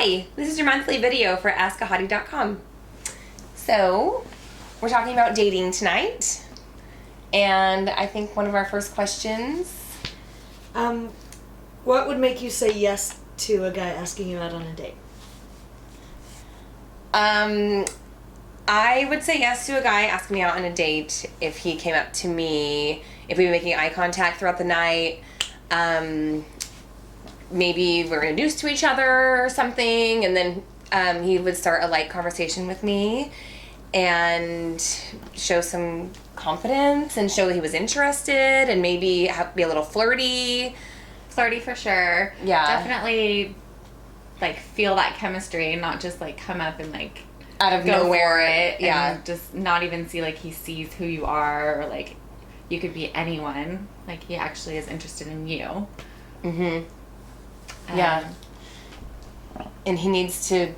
Hi, this is your monthly video for AskAHottie.com. So, we're talking about dating tonight, and I think one of our first questions... What would make you say yes to a guy asking you out on a date? I would say yes to a guy asking me out on a date if he came up to me, if we were making eye contact throughout the night, maybe we're introduced to each other or something, and then he would start a light conversation with me and show some confidence and show that he was interested and maybe be a little flirty. Flirty for sure. Yeah. Definitely, like, feel that chemistry, not just, like, come up and, like, Out of go nowhere. for it. Yeah. And just not even see, like, he sees who you are, or, like, you could be anyone. Like, he actually is interested in you. Mm-hmm. Yeah. And he needs to,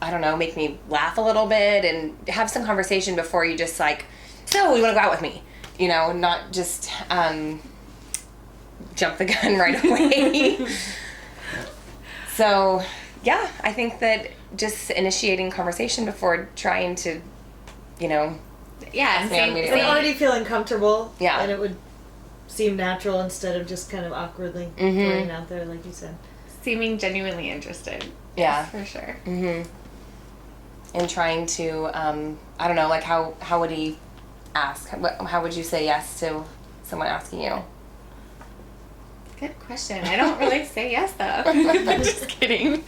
I don't know, make me laugh a little bit and have some conversation before you just like, so you want to go out with me? You know, not just jump the gun right away. So, yeah, I think that just initiating conversation before trying to, you know, Yeah, and same- Like already feeling comfortable. Yeah. And it would seem natural instead of just kind of awkwardly throwing it out there, like you said. seeming genuinely interested. Yeah. For sure. Mm-hmm. And trying to, I don't know, like how would he ask? How would you say yes to someone asking you? Good question. I don't really say yes, though. I'm just kidding.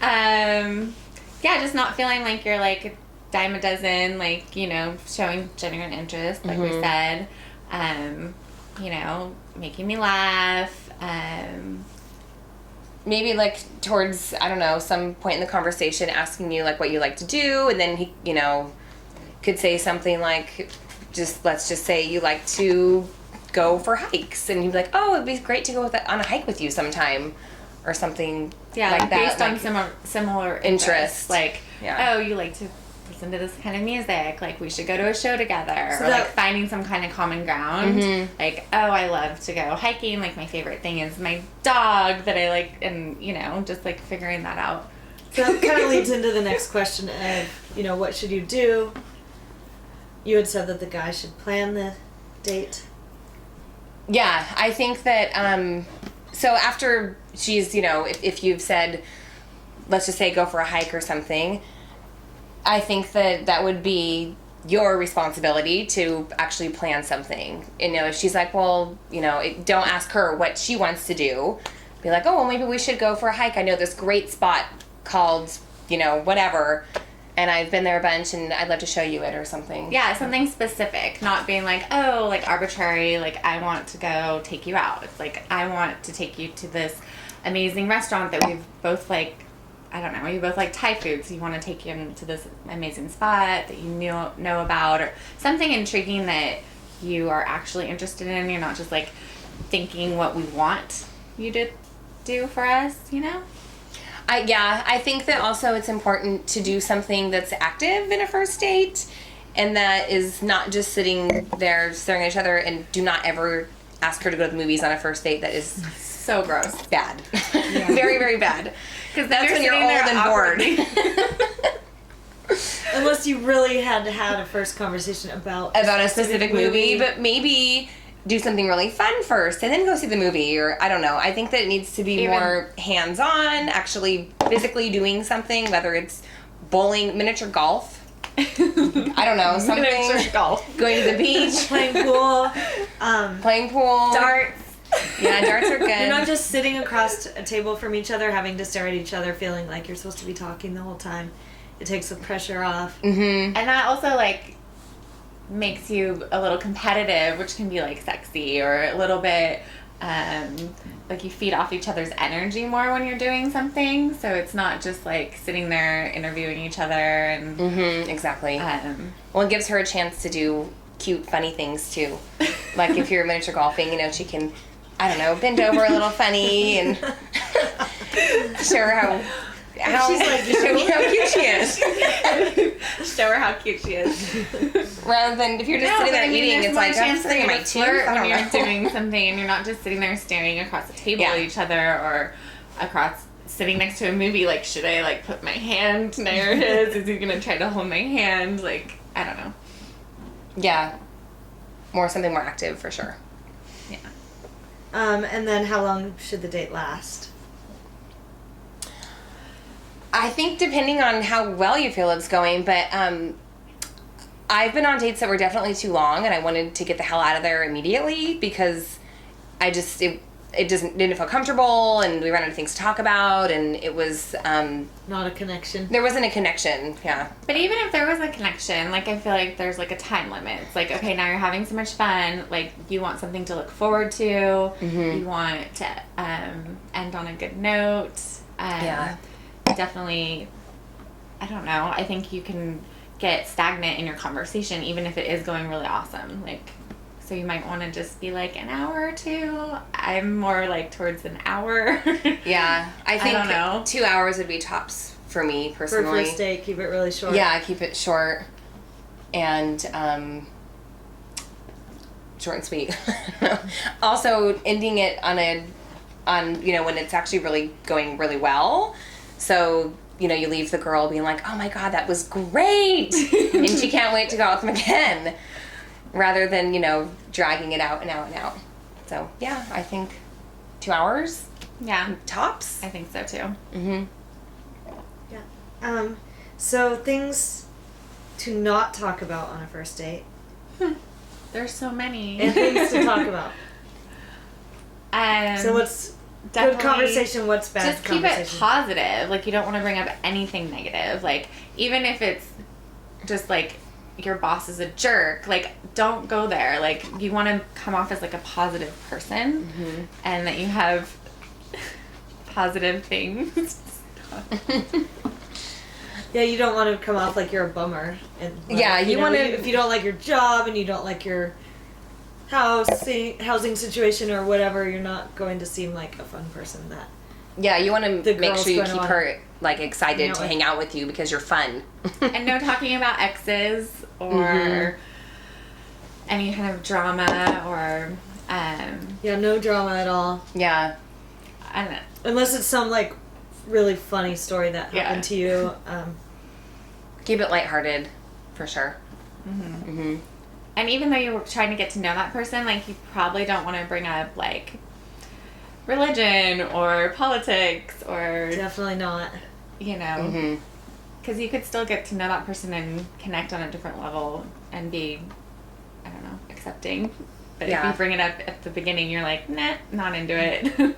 Yeah, just not feeling like you're like a dime a dozen, like, you know, showing genuine interest, like we said. You know, making me laugh. Maybe like towards, I don't know, some point in the conversation asking you like what you like to do, and then he, you know, could say something like, let's just say you like to go for hikes, and he'd be like, oh, it'd be great to go on a hike with you sometime, or something Yeah, like that. based on like, similar interests. Like, Yeah. oh, you like to listen to this kind of music, like we should go to a show together, So or that- like finding some kind of common ground. Like, oh, I love to go hiking, like my favorite thing is my dog that I like, and you know, just like figuring that out. So that kind of leads into the next question of, you know, what should you do? You had said that the guy should plan the date. Yeah, I think that, so after she's, you know, if you've said, let's just say go for a hike or something, I think that would be your responsibility to actually plan something. You know, if she's like, well, you know, don't ask her what she wants to do. Be like, oh, well, maybe we should go for a hike. I know this great spot called, you know, whatever, and I've been there a bunch, and I'd love to show you it or something. Yeah, something specific, not being like, oh, like arbitrary, like I want to go take you out. It's like, I want to take you to this amazing restaurant that we've both like, I don't know, you both like Thai food, so you want to take you into this amazing spot that you know about, or something intriguing that you are actually interested in. You're not just like thinking what we want you to do for us, you know? I think that also it's important to do something that's active in a first date, and that is not just sitting there staring at each other, and do not ever ask her to go to the movies on a first date. That is So gross. bad. Very, very bad. Because That's when you're old and bored. Unless you really had to have a first conversation about About a specific movie, but maybe do something really fun first and then go see the movie, or I don't know. I think that it needs to be more hands-on, actually physically doing something, whether it's bowling, miniature golf. I don't know, something. Miniature golf. Going to the beach, playing pool. playing pool. Darts. Yeah, darts are good. You're not just sitting across a table from each other, having to stare at each other, feeling like you're supposed to be talking the whole time. It takes the pressure off. Mm-hmm. And that also, like, makes you a little competitive, which can be, like, sexy, or a little bit, like, you feed off each other's energy more when you're doing something. So it's not just, like, sitting there interviewing each other. And Mm-hmm, exactly. Well, it gives her a chance to do cute, funny things, too. Like, if you're miniature golfing, you know, she can, I don't know, bend over a little funny and show her how She's like, show me how cute she is. show her how cute she is. Rather than if you're just sitting there eating, it's like I'm sitting in my tooth. I When don't you're know. doing something and you're not just sitting there staring across the table Yeah. at each other or across sitting next to a movie, like, should I, like, put my hand near his? Is he going to try to hold my hand? Like, I don't know. Yeah. Something more active for sure. Yeah. And then how long should the date last? I think depending on how well you feel it's going, but I've been on dates that were definitely too long, and I wanted to get the hell out of there immediately because I just it didn't feel comfortable, and we ran out of things to talk about, and it was Not a connection. there wasn't a connection. Yeah. But even if there was a connection, like, I feel like there's, like, a time limit. It's like, okay, now you're having so much fun. Like, you want something to look forward to. Mm-hmm. You want to end on a good note. Yeah. Definitely, I don't know. I think you can get stagnant in your conversation, even if it is going really awesome. Like, so you might want to just be like an hour or two. I'm more like towards an hour. Yeah. I think don't know. 2 hours would be tops for me For a personally. first date, keep it really short. Yeah, keep it short and short and sweet. Also, ending it on when it's actually really going really well. So, you leave the girl being like, "Oh my God, that was great," and she can't wait to go out with him again, rather than dragging it out and out and out. So yeah, I think 2 hours Yeah, tops. I think so too. Mm-hmm. Yeah. So things to not talk about on a first date There's so many. and things to talk about. So what's good Definitely conversation? What's bad just keep conversation? it positive. Like, you don't want to bring up anything negative. Like, even if it's just like your boss is a jerk, like, don't go there. Like, you want to come off as like a positive person, and that you have positive things. Yeah, you don't want to come off like you're a bummer. And Yeah, you wanna- if you don't like your job and you don't like your housing situation or whatever, you're not going to seem like a fun person. That Yeah, you want to The make girl's sure you going to keep wanna her excited hang out to with- hang out with you because you're fun. And no talking about exes or any kind of drama or yeah, no drama at all, Yeah. I don't know. unless it's some like really funny story that Yeah. happened to you. Keep it lighthearted, for sure. Mm-hmm. And even though you're trying to get to know that person, like, you probably don't want to bring up like religion or politics or Definitely not. Mm-hmm. because you could still get to know that person and connect on a different level and be, I don't know, accepting. But if Yeah. you bring it up at the beginning, you're like, nah, not into it.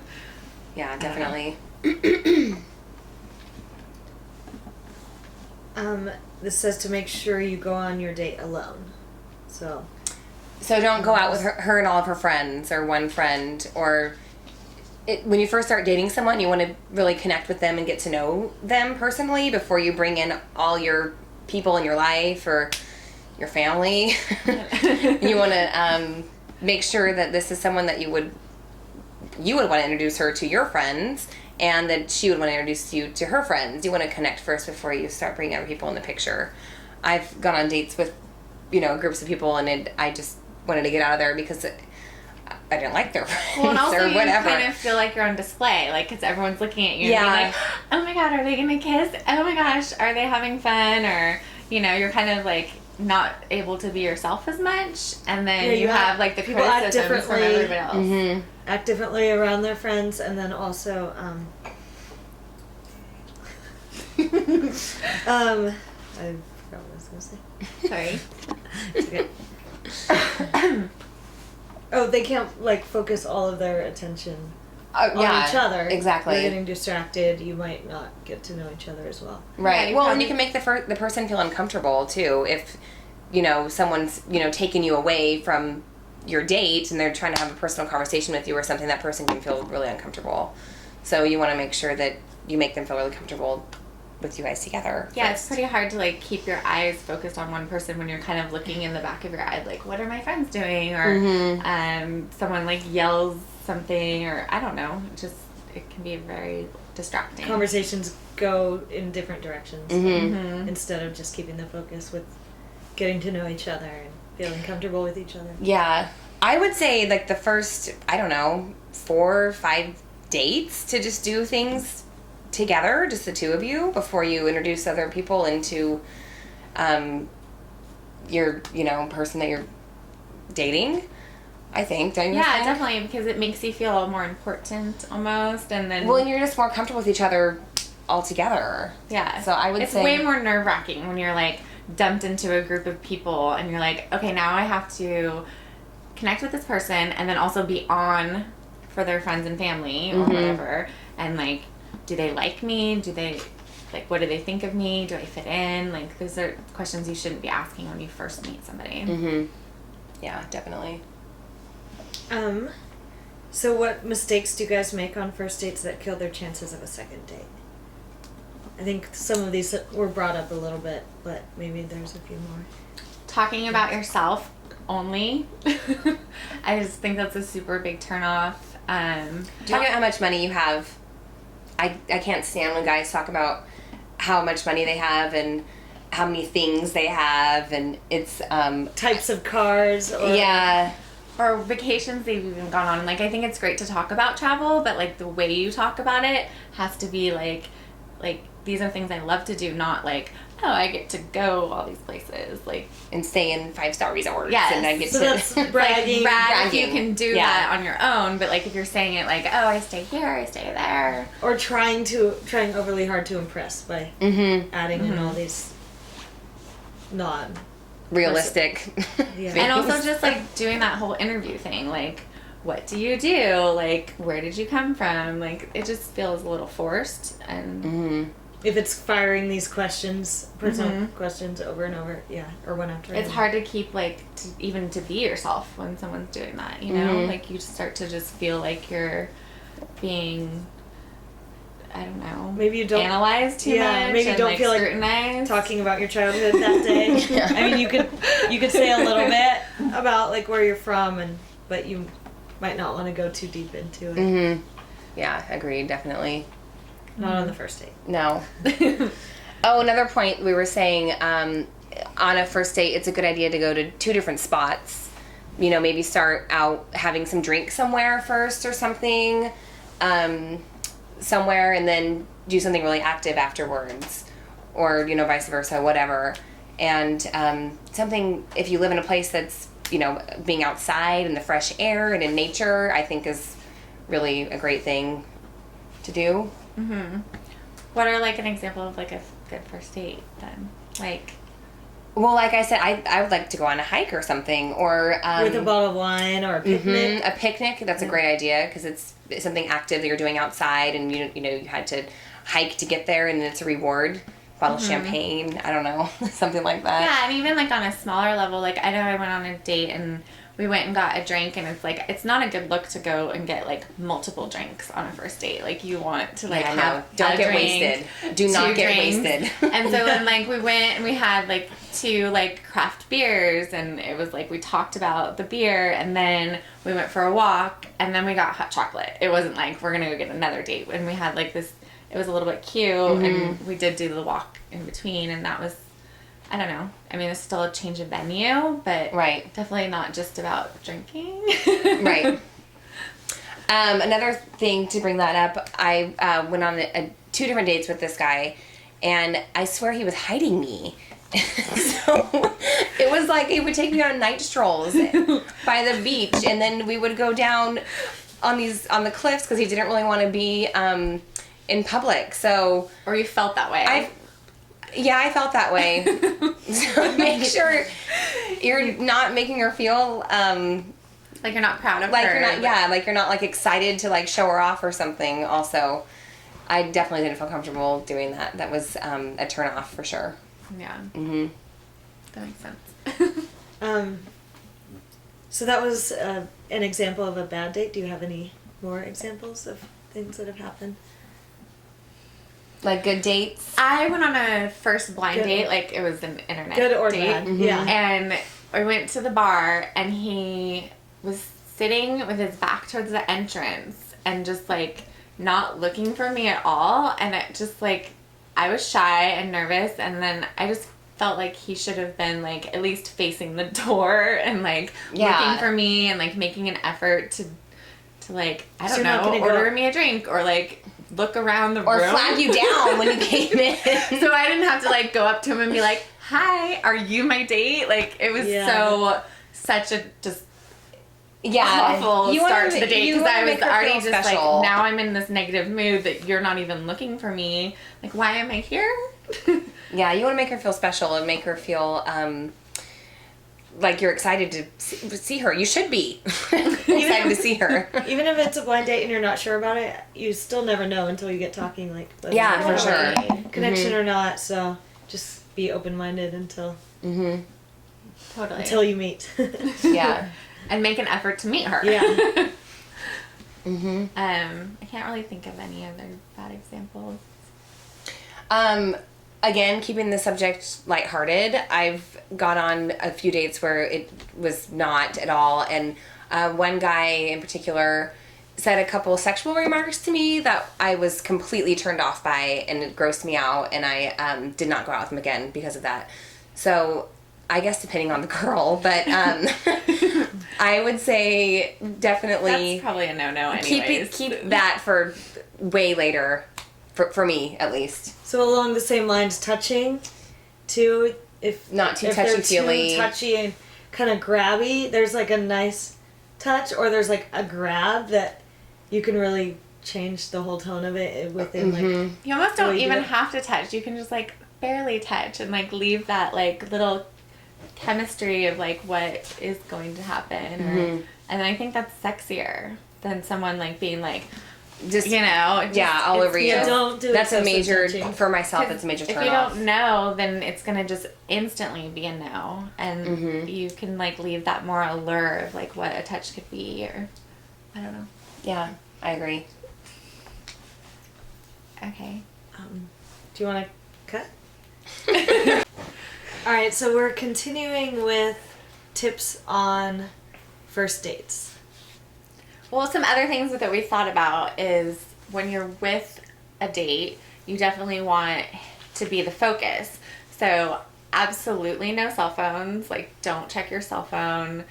Yeah, don't know. definitely. This says to make sure you go on your date alone. So So don't go out with her and all of her friends or one friend or when you first start dating someone, you want to really connect with them and get to know them personally before you bring in all your people in your life or your family. You want to make sure that this is someone that you would want to introduce her to your friends and that she would want to introduce you to her friends. You want to connect first before you start bringing other people in the picture. I've gone on dates with, groups of people and I just wanted to get out of there because I didn't like their friends Well, and also or you whatever. kind of feel like you're on display, like, because everyone's looking at you Yeah. and being like, oh my God, are they going to kiss? Oh my gosh, are they having fun? Or, you're kind of like not able to be yourself as much. And then Yeah, you you have have- like the people act criticisms from differently. everybody else. Mm-hmm. act differently around their friends, and then also I forgot what I was gonna say. Sorry. It's okay. Oh, they can't like focus all of their attention on each other. Exactly. They're getting distracted. You might not get to know each other as well. Right. Yeah, you Well, and you probably- can make the person feel uncomfortable too. If someone's taking you away from your date and they're trying to have a personal conversation with you or something, that person can feel really uncomfortable. So you want to make sure that you make them feel really comfortable with you guys together. Yeah, first. it's pretty hard to like keep your eyes focused on one person when you're kind of looking in the back of your eye, like, what are my friends doing? Or someone like yells something, or I don't know. It can be very distracting. Conversations go in different directions Mm-hmm. instead of just keeping the focus with getting to know each other and feeling comfortable with each other. Yeah. I would say like the first, 4 or 5 dates to just do things together, just the two of you, before you introduce other people into your, person that you're dating. I think, don't you Yeah, think? definitely, because it makes you feel more important almost, and then Well, and you're just more comfortable with each other all together. yeah. So I would it's say way more nerve wracking when you're like dumped into a group of people and you're like, okay, now I have to connect with this person and then also be on for their friends and family or whatever, and like, do they like me? Do they like, what do they think of me? Do I fit in? Like, those are questions you shouldn't be asking when you first meet somebody. Yeah, definitely. So what mistakes do you guys make on first dates that kill their chances of a second date? I think some of these were brought up a little bit, but maybe there's a few more. Talking about yourself only. I just think that's a super big turnoff. Talk about how much money you have. I can't stand when guys talk about how much money they have and how many things they have, and it's Types of cars or yeah. or vacations they've even gone on. Like, I think it's great to talk about travel, but like the way you talk about it has to be like these are things I love to do, not like, oh, I get to go all these places, like, and stay in 5-star resorts. Yes. And I get So to that's bragging. like brag if you bragging. can do Yeah. that on your own, but like if you're saying it like, oh, I stay here, I stay there. or trying overly hard to impress by adding in all these non realistic. Yeah. And also just like doing that whole interview thing, like, what do you do? Like, where did you come from? Like, it just feels a little forced. And if it's firing these questions, personal questions over and over, or one after it's another. hard to keep like even to be yourself when someone's doing that, you know? Like, you just start to just feel like you're being, I don't know, Maybe you don't analyzed too much. maybe you and, don't feel like scrutinized. talking about your childhood that day. I mean, you could say a little bit about like where you're from, but you might not want to go too deep into it. Yeah, agreed, definitely. Not on the first date. No. Oh, another point we were saying, on a first date, it's a good idea to go to 2 different spots. Maybe start out having some drinks somewhere first or something, somewhere, and then do something really active afterwards, or, vice versa, whatever. And something, if you live in a place that's, being outside in the fresh air and in nature, I think is really a great thing to do. What are like an example of like a good first date then? Like, Well, like I said, I would like to go on a hike or something, or With a bottle of wine or a picnic. a picnic. That's a great idea because it's something active that you're doing outside, and you had to hike to get there, and it's a reward. Bottle of champagne. I don't know, something like that. yeah, and even like on a smaller level, like I know I went on a date and we went and got a drink, and it's like, it's not a good look to go and get like multiple drinks on a first date. Like, you want to like Yeah, I know. have Don't a get drink, wasted. Do not 2 get drinks. wasted. And so then like we went and we had like 2 like craft beers, and it was like we talked about the beer, and then we went for a walk, and then we got hot chocolate. It wasn't like we're gonna go get another date, and we had like this, it was a little bit cute, and we did do the walk in between, and that was, I don't know. I mean, it's still a change of venue, but Right. definitely not just about drinking. Right. Another thing to bring that up, I went on 2 different dates with this guy, and I swear he was hiding me. So it was like he would take me on night strolls by the beach, and then we would go down on the cliffs because he didn't really want to be in public. So Or you felt that way. I felt that way. So make sure you're not making her feel like you're not proud of like her. you're not like you're not like excited to like show her off or something. Also, I definitely didn't feel comfortable doing that. That was a turn off for sure. Yeah. That makes sense. So that was an example of a bad date. Do you have any more examples of things that have happened? Like good dates. I went on a first blind Good. date, like it was an internet Good or date. bad? Yeah. And I went to the bar, and he was sitting with his back towards the entrance and just like not looking for me at all. And it just like, I was shy and nervous, and then I just felt like he should have been like at least facing the door and like looking for me and like making an effort to like, I So don't you're not know, gonna go- order me a drink or like look around the or room. flag you down when you came in. So I didn't have to like go up to him and be like, "Hi, are you my date?" Like it was such a just awful you start wanna- to the date you because wanna I was make her already feel just special. like, now I'm in this negative mood that you're not even looking for me. Like, why am I here? Yeah, you want to make her feel special and make her feel like you're excited to see her. You should be excited to see her. Even if it's a blind date and you're not sure about it, you still never know until you get talking, like, whether Yeah, there's for a sure. connection or not. So just be open-minded until Totally. you meet. Yeah. And make an effort to meet her. Yeah. I can't really think of any other bad examples. Again, keeping the subject lighthearted, I've gone on a few dates where it was not at all, and one guy in particular said a couple sexual remarks to me that I was completely turned off by, and it grossed me out, and I did not go out with him again because of that. So I guess depending on the girl, but I would say definitely That's probably a no-no anyways. keep that for way later, for me at least. So along the same lines, touching, too. If Not too if they're touchy-feely. too touchy and kind of grabby, there's like a nice touch, or there's like a grab that you can really change the whole tone of it within like. You almost the way don't you even do it. have to touch. You can just like barely touch and like leave that like little chemistry of like what is going to happen. And I think that's sexier than someone like being like, Just you know, just, yeah, all it's over you. Yeah, don't do That's a excessive major touching. for myself. 'cause That's a major if turn you off. don't know, then it's gonna just instantly be a no, and you can like leave that more allure of like what a touch could be, or I don't know. Yeah, I agree. Okay. Do you want to cut? All right, so we're continuing with tips on first dates. Well, some other things that we thought about is when you're with a date, you definitely want to be the focus. So absolutely no cell phones. Like, don't check your cell phone.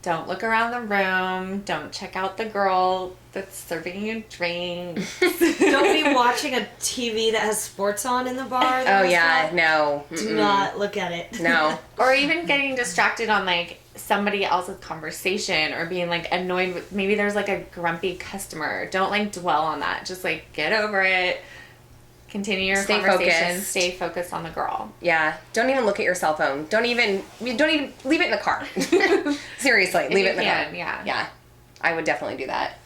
Don't look around the room. Don't check out the girl that's serving you drinks. Don't be watching a TV that has sports on in the bar. Oh yeah, no. Do not look at it. No. Or even getting distracted on like somebody else's conversation, or being like annoyed with, maybe there's like a grumpy customer. Don't like dwell on that. Just like get over it. Continue your Stay conversation. focused. Stay focused on the girl. Yeah. Don't even look at your cell phone. Don't even leave it in the car. Seriously, leave it in the car. Yeah. Yeah. I would definitely do that.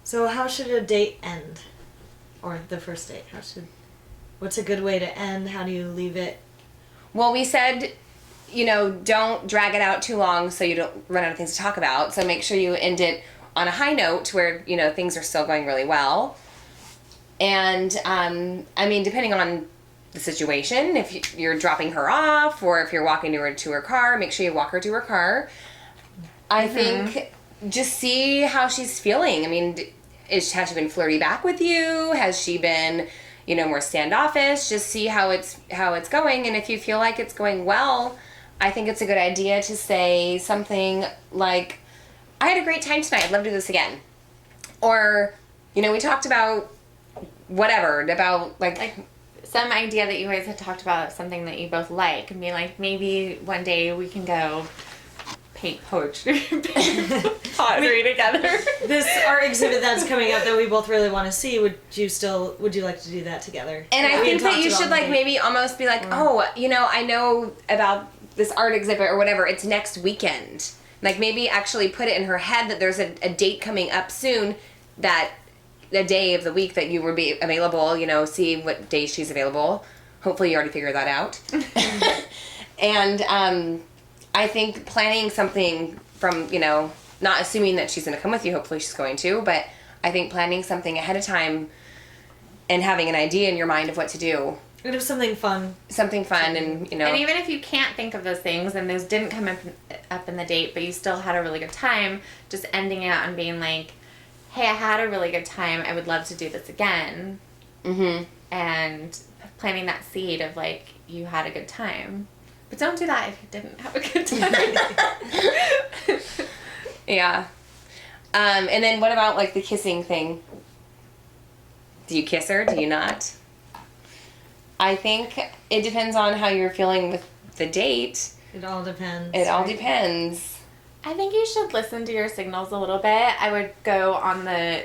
So how should a date end? Or the first date? What's a good way to end? How do you leave it? Well, we said, don't drag it out too long so you don't run out of things to talk about. So make sure you end it on a high note where, things are still going really well. And, depending on the situation, if you're dropping her off or if you're walking her to her car, make sure you walk her to her car. I think just see how she's feeling. Has she been flirty back with you? Has she been, more standoffish? Just see how it's going. And if you feel like it's going well, I think it's a good idea to say something like, I had a great time tonight. I'd love to do this again. Or, we talked about whatever, about like some idea that you guys had talked about, something that you both like, and be like, maybe one day we can go paint pottery together. This art exhibit that's coming up that we both really want to see. Would you like to do that together? And I We think had that you talked should about like maybe almost be like, I know about this art exhibit or whatever. It's next weekend. Like maybe actually put it in her head that there's a date coming up soon, that a day of the week that you would be available, see what days she's available. Hopefully you already figured that out. And I think planning something from, not assuming that she's going to come with you, hopefully she's going to, but I think planning something ahead of time and having an idea in your mind of what to do. And if something fun. Something fun and, And even if you can't think of those things and those didn't come up in the date, but you still had a really good time, just ending it on being like, hey, I had a really good time. I would love to do this again. Mm-hmm. And planting that seed of like, you had a good time. But don't do that if you didn't have a good time. Yeah. And then what about like the kissing thing? Do you kiss her? Do you not? I think it depends on how you're feeling with the date. It all depends. It all right? depends. I think you should listen to your signals a little bit. I would go on the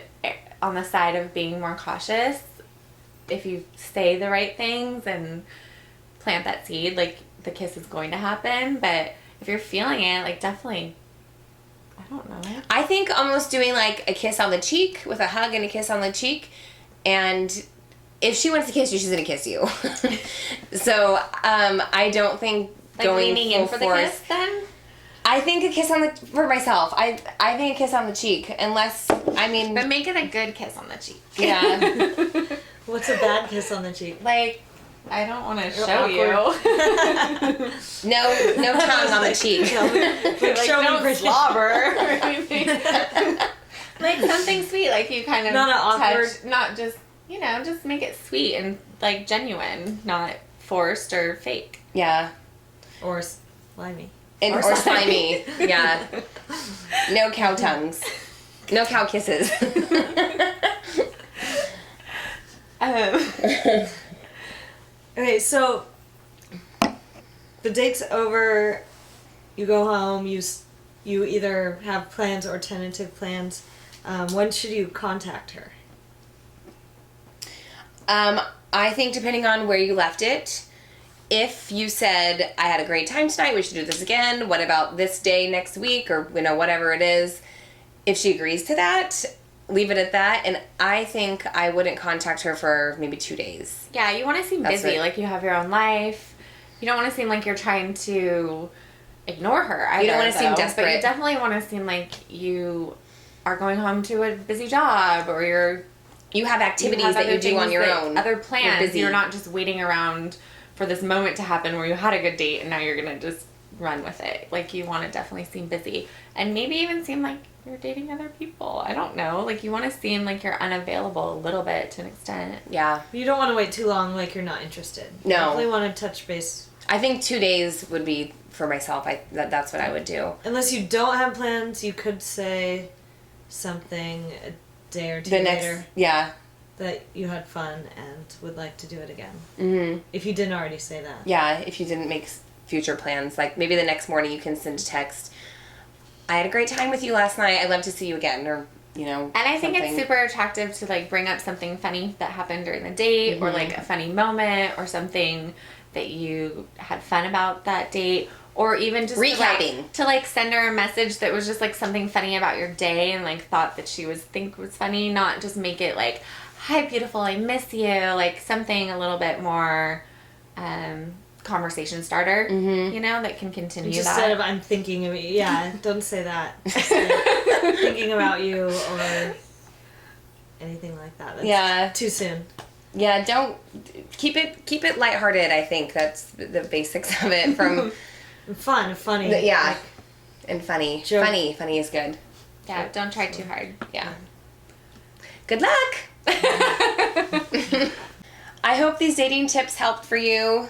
side of being more cautious. If you say the right things and plant that seed, like the kiss is going to happen. But if you're feeling it, like definitely, I don't know. I think almost doing like a kiss on the cheek with a hug and a kiss on the cheek, and if she wants to kiss you, she's gonna kiss you. So I don't think Like going leaning full in for the force. kiss then? I think a kiss on the for myself. I think a kiss on the cheek, unless I mean, But make it a good kiss on the cheek. yeah. What's a bad kiss on the cheek? Like, I don't want to You're show you. No tongue on the cheek. Like, show me don't Bridget. slobber or anything. Like something sweet, like you kind of Not an awkward- touch, not just, just make it sweet and like genuine, not forced or fake. Yeah. Or slimy. Or slimy. Yeah. No cow tongues. No cow kisses. Okay, so the date's over. You go home. You either have plans or tentative plans. When should you contact her? I think depending on where you left it, if you said, I had a great time tonight, we should do this again, what about this day next week, or, whatever it is, if she agrees to that, leave it at that, and I think I wouldn't contact her for maybe 2 days. Yeah, you want to seem That's busy, it. like you have your own life. You don't want to seem like you're trying to ignore her either. You don't want to seem But desperate. you definitely want to seem like you are going home to a busy job, or You have activities have that other you do on things your that- own. Other plans. You're busy. You're not just waiting around for this moment to happen where you had a good date and now you're going to just run with it. Like, you want to definitely seem busy. And maybe even seem like you're dating other people. I don't know. Like, you want to seem like you're unavailable a little bit to an extent. Yeah. You don't want to wait too long, like you're not interested. You No. definitely want to touch base. I think 2 days would be, for myself, that's what I would do. Unless you don't have plans, you could say something a day or two The next, later yeah. that you had fun and would like to do it again. Mm-hmm. If you didn't already say that. Yeah, if you didn't make future plans, like maybe the next morning you can send a text. I had a great time with you last night. I'd love to see you again, or And I think it's super attractive to like bring up something funny that happened during the date, or like a funny moment, or something that you had fun about that date, or even just Recapping. to like send her a message that was just like something funny about your day and like thought that she was funny, not just make it like, hi beautiful, I miss you, like something a little bit more conversation starter, that can continue Just that. instead of I'm thinking of you. Yeah, don't say that. Just say, thinking about you or anything like that. That's Yeah. too soon. Yeah, don't keep it lighthearted. I think that's the basics of it. From Fun, funny. yeah, like, and funny. Joke. Funny is good. Yeah, don't try too hard. Yeah. Good luck. I hope these dating tips helped for you.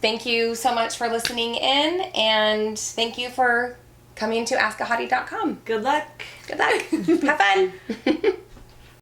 Thank you so much for listening in, and thank you for coming to askahottie.com. good luck. Good luck. Have fun.